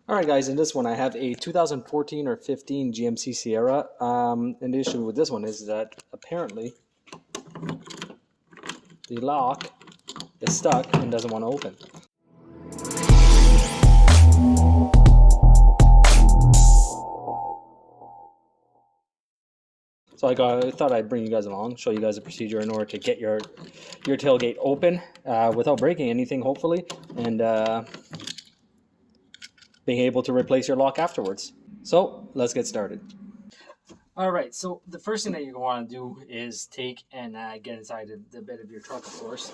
Alright guys, in this one I have a 2014 or 15 GMC Sierra. And the issue with this one is that apparently the lock is stuck and doesn't want to open. So I thought I'd bring you guys along, show you guys the procedure in order to get your tailgate open without breaking anything, hopefully, and being able to replace your lock afterwards. So let's get started. All right, so the first thing that you're going to want to do is take and get inside the bed of your truck, of course.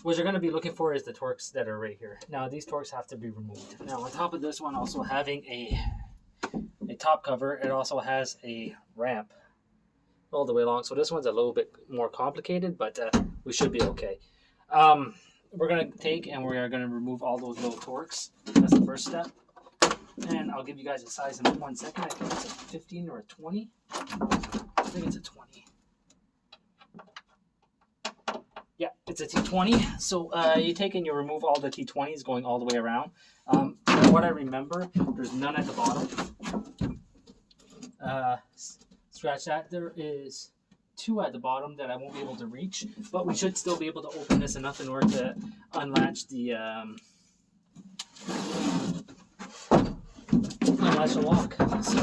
What you're going to be looking for is the Torx that are right here. Now these Torx have to be removed. Now on top of this one, also having a top cover, it also has a ramp all the way along. So this one's a little bit more complicated, but we should be okay. We're going to take and we're going to remove all those little Torx. That's the first step. And I'll give you guys a size in 1 second. I think it's a 15 or a 20. I think it's a 20. Yeah, it's a T20. So you take and you remove all the T20s going all the way around. From what I remember, there's none at the bottom. Scratch that. There is 2 at the bottom that I won't be able to reach, but we should still be able to open this enough in order to unlatch the lock. So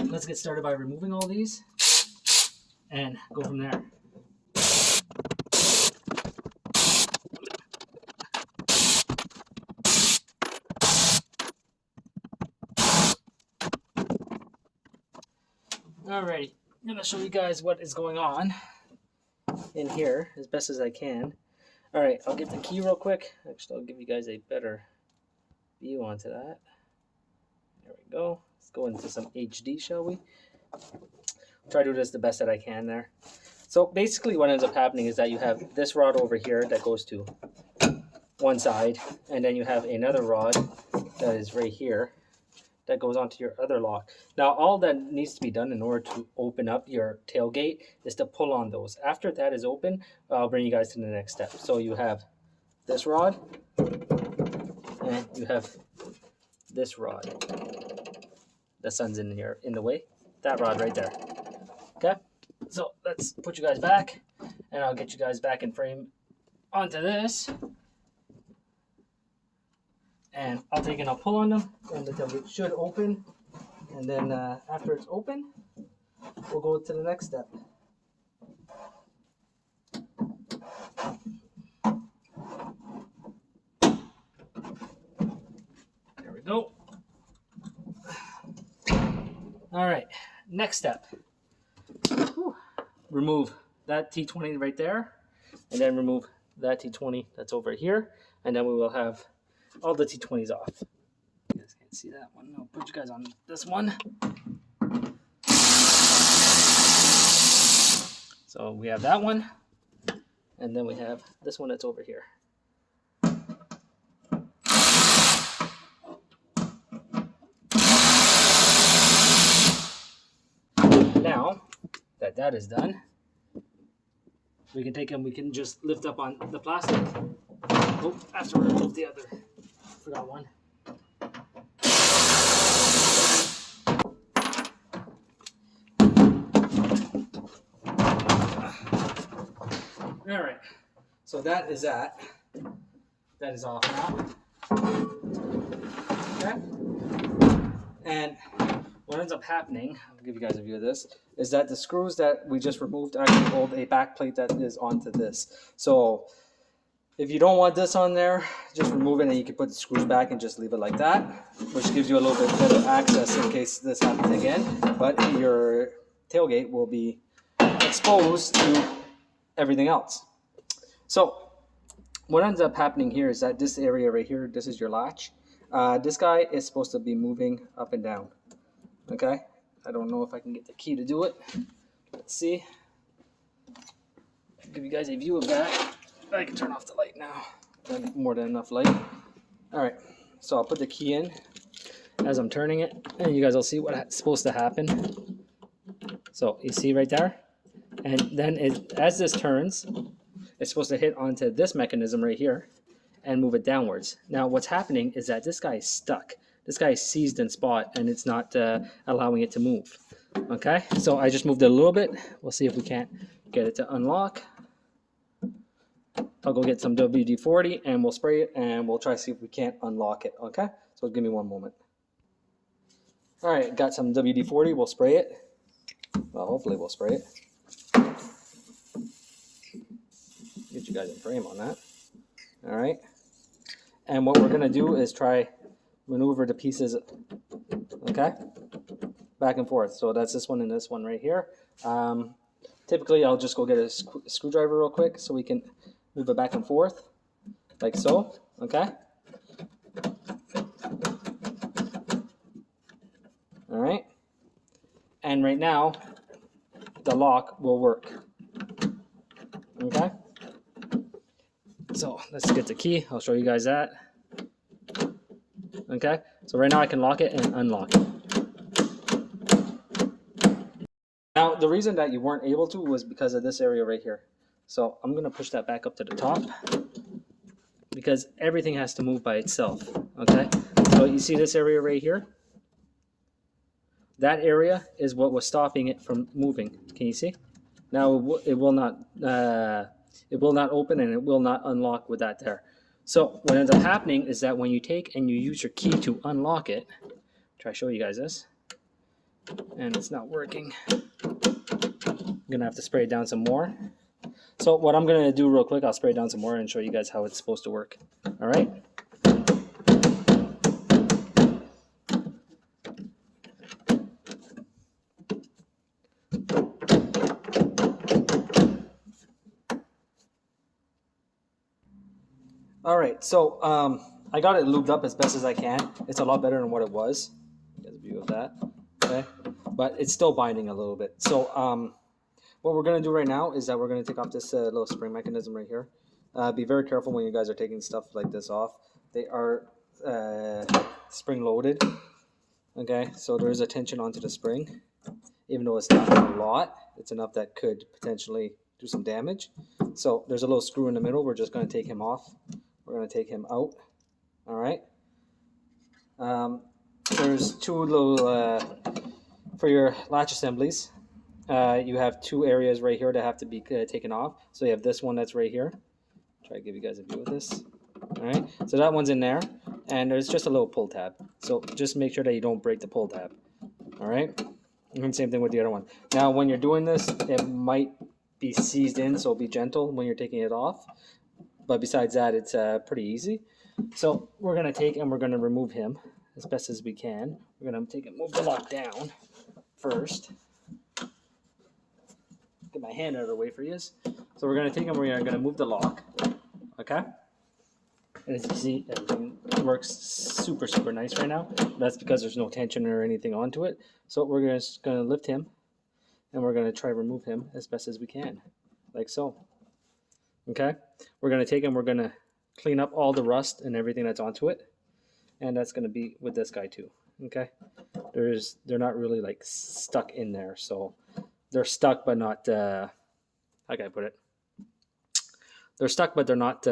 let's get started by removing all these and go from there. Alrighty, I'm going to show you guys what is going on in here as best as I can. Alright, I'll get the key real quick. Actually, I'll give you guys a better view onto that. There we go. Let's go into some HD, shall we? Try to do this the best that I can there. So basically what ends up happening is that you have this rod over here that goes to one side, and then you have another rod that is right here that goes onto your other lock. Now all that needs to be done in order to open up your tailgate is to pull on those. After that is open, I'll bring you guys to the next step. So you have this rod and you have this rod. The sun's in the way. That rod right there. Okay, so let's put you guys back and I'll get you guys back in frame onto this. And I'll take and I'll pull on them, and the tailgate should open. And then after it's open, we'll go to the next step. There we go. All right, next step. Whew. Remove that T20 right there, and then remove that T20 that's over here, and then we will have all the T20s off. You guys can't see that one. I'll put you guys on this one. So we have that one, and then we have this one that's over here. Now that that is done, we can take them. We can just lift up on the plastic. Oh, after we remove the other. Forgot one. All right, so that is that. That is off now. Okay. And what ends up happening, I'll give you guys a view of this, is that the screws that we just removed actually hold a back plate that is onto this. So if you don't want this on there, just remove it and you can put the screws back and just leave it like that, which gives you a little bit better access in case this happens again. But your tailgate will be exposed to everything else. So what ends up happening here is that this area right here, this is your latch. This guy is supposed to be moving up and down. Okay, I don't know if I can get the key to do it. Let's see. I'll give you guys a view of that. I can turn off the light now. More than enough light. All right, so I'll put the key in as I'm turning it, and you guys will see what's supposed to happen. So you see right there, and then as this turns, it's supposed to hit onto this mechanism right here, and move it downwards. Now what's happening is that this guy is stuck. This guy is seized in spot and it's not allowing it to move. Okay, so I just moved it a little bit. We'll see if we can't get it to unlock. I'll go get some WD-40 and we'll spray it and we'll try to see if we can't unlock it. Okay, so give me one moment. All right, got some WD-40. We'll spray it. Well, hopefully we'll spray it. Get you guys in frame on that. All right, and what we're gonna do is try maneuver the pieces, okay, back and forth. So that's this one and this one right here. Typically I'll just go get a screwdriver real quick so we can move it back and forth like so, okay. All right, and right now the lock will work, okay. So let's get the key. I'll show you guys that. Okay, so right now I can lock it and unlock it. Now the reason that you weren't able to was because of this area right here. So I'm gonna push that back up to the top because everything has to move by itself. Okay, so you see this area right here? That area is what was stopping it from moving. Can you see? Now it will not open and it will not unlock with that there. So what ends up happening is that when you take and you use your key to unlock it, try to show you guys this, and it's not working. I'm gonna have to spray it down some more. So what I'm gonna do real quick, I'll spray it down some more and show you guys how it's supposed to work. All right. All right, so I got it lubed up as best as I can. It's a lot better than what it was. Get a view of that, okay? But it's still binding a little bit. So what we're gonna do right now is that we're gonna take off this little spring mechanism right here. Be very careful when you guys are taking stuff like this off. They are spring loaded, okay? So there is a tension onto the spring. Even though it's not a lot, it's enough that could potentially do some damage. So there's a little screw in the middle. We're just gonna take him off. We're going to take him out. All right. There's two little, for your latch assemblies, you have two areas right here that have to be taken off. So you have this one that's right here. Try to give you guys a view of this. All right. So that one's in there. And there's just a little pull tab. So just make sure that you don't break the pull tab. All right. And same thing with the other one. Now, when you're doing this, it might be seized in, so be gentle when you're taking it off. But besides that, it's pretty easy. So we're going to take and we're going to remove him as best as we can. We're going to take and move the lock down first. Get my hand out of the way for you. So we're going to take and we're going to move the lock. Okay? And as you see, everything works super, super nice right now. That's because there's no tension or anything onto it. So we're just going to lift him and we're going to try to remove him as best as we can, like so. Okay, we're going to take and we're going to clean up all the rust and everything that's onto it, and that's going to be with this guy too. Okay, they're not really like stuck in there, so they're stuck but not how can I put it, they're stuck but they're not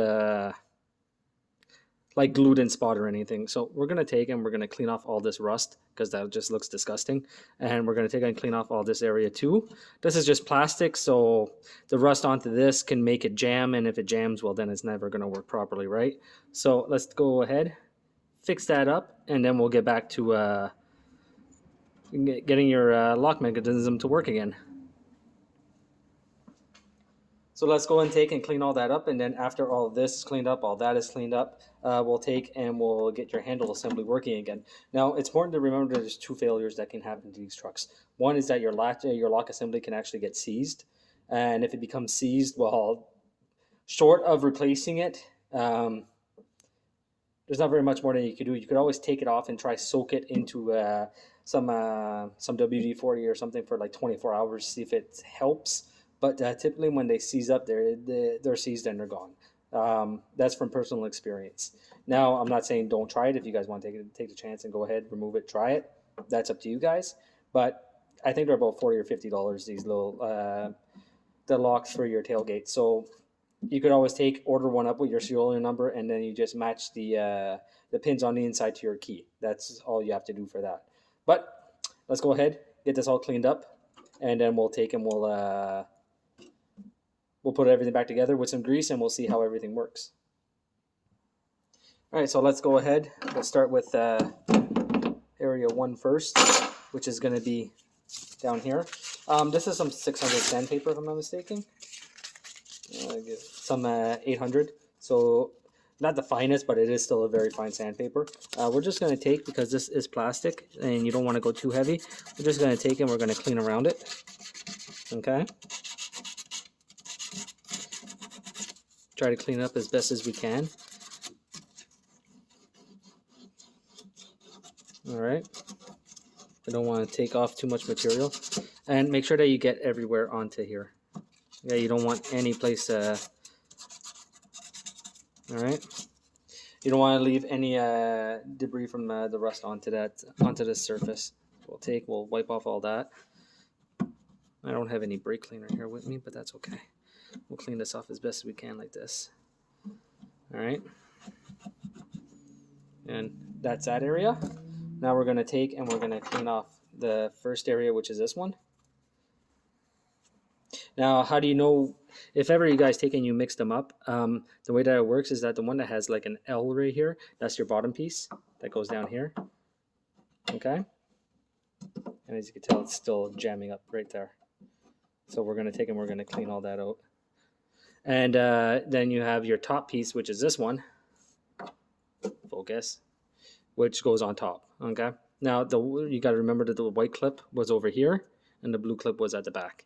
like glued in spot or anything. So we're going to take and we're going to clean off all this rust because that just looks disgusting. And we're going to take and clean off all this area too. This is just plastic, so the rust onto this can make it jam, and if it jams, well, then it's never going to work properly, right? So let's go ahead, fix that up, and then we'll get back to getting your lock mechanism to work again. So let's go and take and clean all that up, and then after all this is cleaned up, all that is cleaned up, we'll take and we'll get your handle assembly working again. Now, it's important to remember there's two failures that can happen to these trucks. One is that your lock assembly can actually get seized, and if it becomes seized, well, short of replacing it, there's not very much more that you could do. You could always take it off and try soak it into some WD-40 or something for like 24 hours, see if it helps. But typically when they seize up, they're seized and they're gone. That's from personal experience. Now, I'm not saying don't try it. If you guys want to take the chance and go ahead, remove it, try it. That's up to you guys. But I think they're about $40 or $50, these little the locks for your tailgate. So you could always order one up with your serial number, and then you just match the pins on the inside to your key. That's all you have to do for that. But let's go ahead, get this all cleaned up, and then we'll take and we'll put everything back together with some grease, and we'll see how everything works. All right, so let's go ahead. We'll start with area 1 first, which is going to be down here. This is some 600 sandpaper, if I'm not mistaken. Some 800. So not the finest, but it is still a very fine sandpaper. We're just going to take, because this is plastic and you don't want to go too heavy, we're just going to take and we're going to clean around it. Okay. Try to clean it up as best as we can. All right. We don't want to take off too much material, and make sure that you get everywhere onto here. Yeah, you don't want any place. All right. You don't want to leave any debris from the rust onto this surface. We'll wipe off all that. I don't have any brake cleaner here with me, but that's okay. We'll clean this off as best as we can like this. All right. And that's that area. Now we're going to take and we're going to clean off the first area, which is this one. Now, how do you know if ever you guys take and you mix them up? The way that it works is that the one that has like an L right here, that's your bottom piece that goes down here. Okay. And as you can tell, it's still jamming up right there. So we're going to take and we're going to clean all that out. And then you have your top piece, which is this one. Focus. Which goes on top. Okay. Now you got to remember that the white clip was over here and the blue clip was at the back.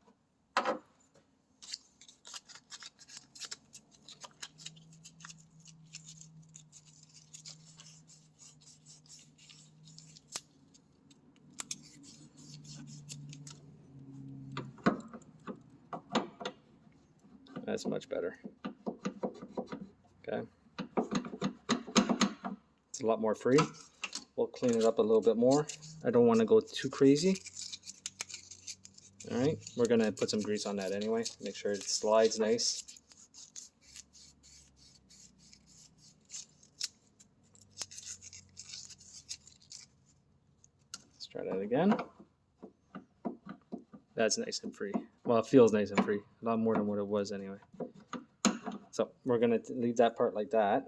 That's much better. Okay. It's a lot more free. We'll clean it up a little bit more. I don't want to go too crazy. All right, we're going to put some grease on that anyway. Make sure it slides nice. Let's try that again. That's nice and free. Well, it feels nice and free. A lot more than what it was anyway. So we're going to leave that part like that.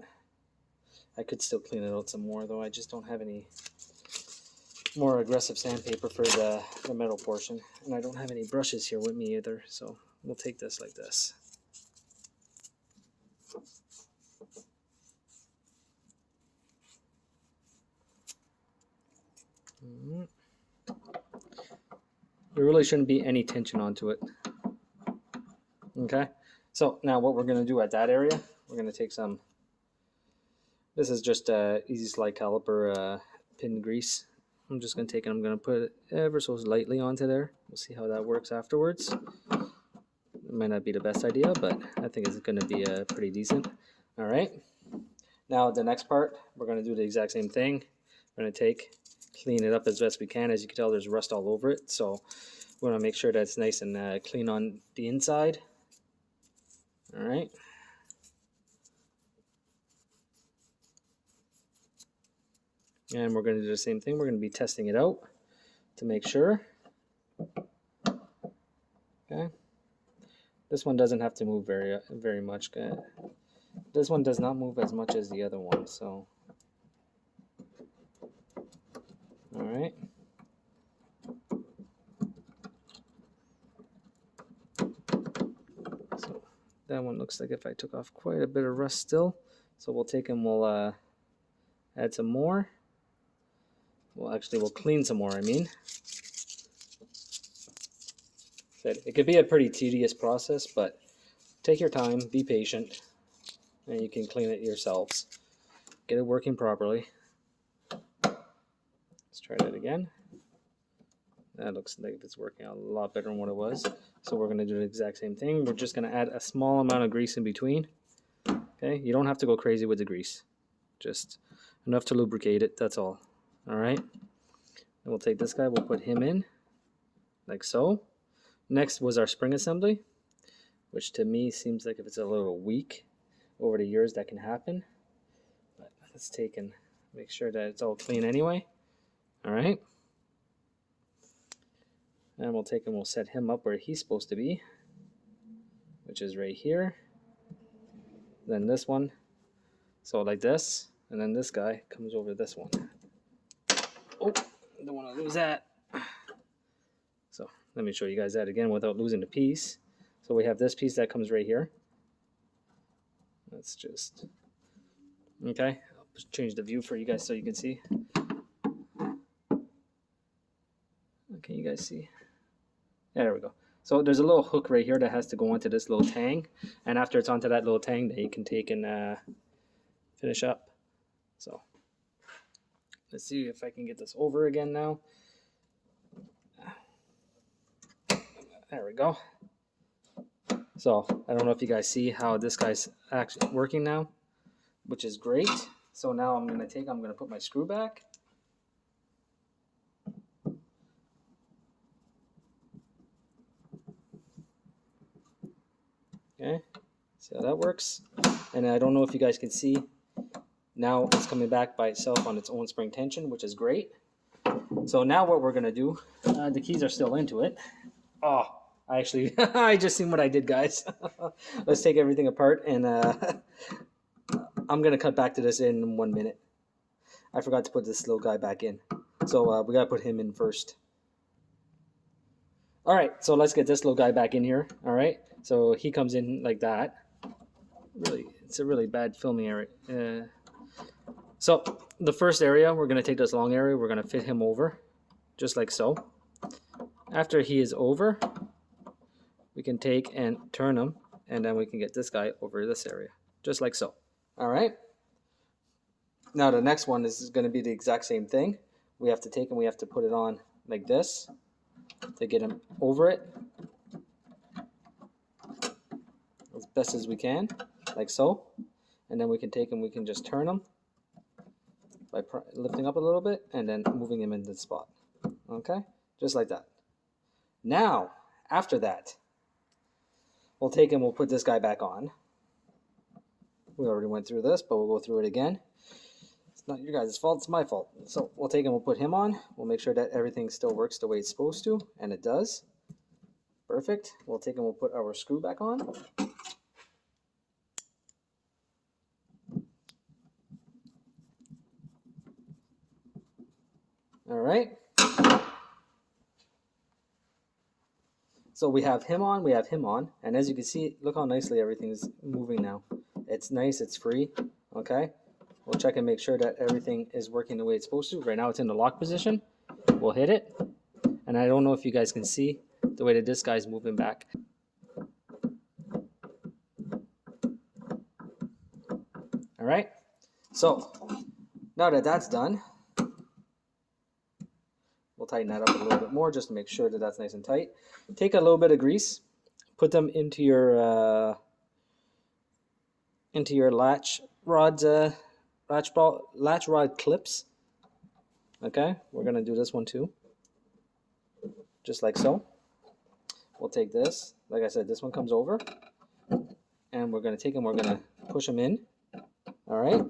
I could still clean it out some more, though. I just don't have any more aggressive sandpaper for the metal portion. And I don't have any brushes here with me either. So we'll take this like this. There really shouldn't be any tension onto it. Okay, so now what we're going to do at that area, we're going to take some, this is just easy slide caliper pin grease. I'm just going to take it, I'm going to put it ever so lightly onto there. We'll see how that works afterwards. It might not be the best idea, but I think it's going to be pretty decent. All right, now the next part, we're going to do the exact same thing. We're going to clean it up as best we can. As you can tell, there's rust all over it, so we want to make sure that it's nice and clean on the inside. All right. And we're going to do the same thing. We're going to be testing it out to make sure. Okay. This one doesn't have to move very much. This one does not move as much as the other one, so. All right. So that one looks like if I took off quite a bit of rust still. So we'll take and we'll add some more. Well, actually, we'll clean some more, I mean. It could be a pretty tedious process, but take your time, be patient, and you can clean it yourselves. Get it working properly. Let's try that again. That looks like it's working a lot better than what it was. So we're going to do the exact same thing. We're just going to add a small amount of grease in between. Okay, you don't have to go crazy with the grease. Just enough to lubricate it, that's all. All right. And we'll take this guy, we'll put him in, like so. Next was our spring assembly. which to me seems like if it's a little weak over the years that can happen. But let's take and make sure that it's all clean anyway. All right. And we'll take and we'll set him up where he's supposed to be, which is right here. Then this one, so like this, and then this guy comes over this one. Oh, don't want to lose that. So let me show you guys that again without losing the piece. So we have this piece that comes right here. Let's just, okay, I'll just change the view for you guys so you can see. Can you guys see? Yeah, there we go. So there's a little hook right here that has to go onto this little tang, and after it's onto that little tang, then you can take and finish up. So let's see if I can get this over again now. There we go. So I don't know if you guys see how this guy's actually working now, which is great. So now I'm going to put my screw back. Okay, see how that works. And I don't know if you guys can see, now it's coming back by itself on its own spring tension, which is great. So now what we're going to do, the keys are still into it. Oh, I actually, I just seen what I did, guys. Let's take everything apart, and I'm going to cut back to this in 1 minute. I forgot to put this little guy back in. So we got to put him in first. All right, so let's get this little guy back in here. All right, so he comes in like that. Really, it's a really bad filming area. So the first area, we're going to take this long area. We're going to fit him over, just like so. After he is over, we can take and turn him, and then we can get this guy over this area, just like so. All right. Now the next one is going to be the exact same thing. We have to take and we have to put it on like this to get him over it as best as we can, like so. And then we can take and we can just turn him by lifting up a little bit and then moving him into the spot. Okay, just like that. Now, after that, we'll take and we'll put this guy back on. We already went through this, but we'll go through it again. It's not your guys' fault, it's my fault. So we'll take and we'll put him on. We'll make sure that everything still works the way it's supposed to, and it does. Perfect. We'll take and we'll put our screw back on. All right. So we have him on, and as you can see, look how nicely everything's moving now. It's nice, it's free, okay? We'll check and make sure that everything is working the way it's supposed to. Right now it's in the lock position. We'll hit it, and I don't know if you guys can see the way that this guy's moving back. All right, so now that that's done, we'll tighten that up a little bit more just to make sure that that's nice and tight. Take a little bit of grease, put them into your latch rod clips. Okay, we're gonna do this one too, just like so. We'll take this, like I said, this one comes over, and we're gonna take him. We're gonna push him in. All right.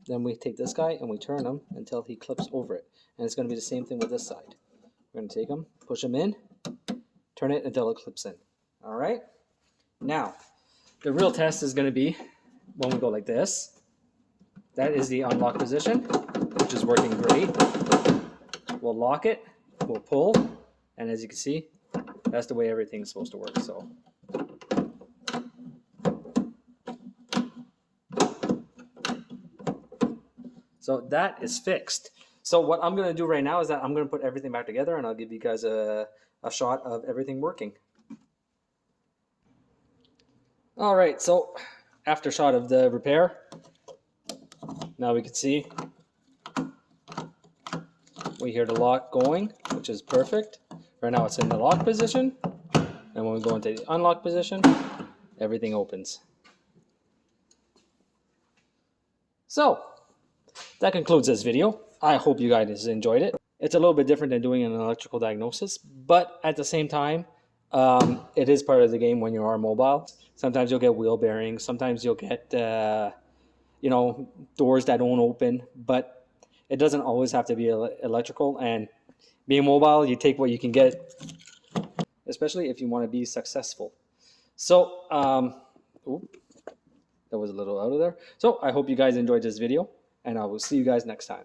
Then we take this guy and we turn him until he clips over it. And it's going to be the same thing with this side. We're going to take him, push him in, turn it until it clips in. All right? Now, the real test is going to be when we go like this. That is the unlock position, which is working great. We'll lock it, we'll pull, and as you can see, that's the way everything's supposed to work. So that is fixed. So what I'm going to do right now is that I'm going to put everything back together, and I'll give you guys a shot of everything working. All right, so after shot of the repair, now we can see we hear the lock going, which is perfect. Right now it's in the lock position, and when we go into the unlock position, everything opens. So that concludes this video. I hope you guys enjoyed it. It's a little bit different than doing an electrical diagnosis, but at the same time, It is part of the game when you are mobile. Sometimes you'll get wheel bearings. Sometimes you'll get, doors that don't open. But it doesn't always have to be electrical. And being mobile, you take what you can get, especially if you want to be successful. So, that was a little out of there. So I hope you guys enjoyed this video, and I will see you guys next time.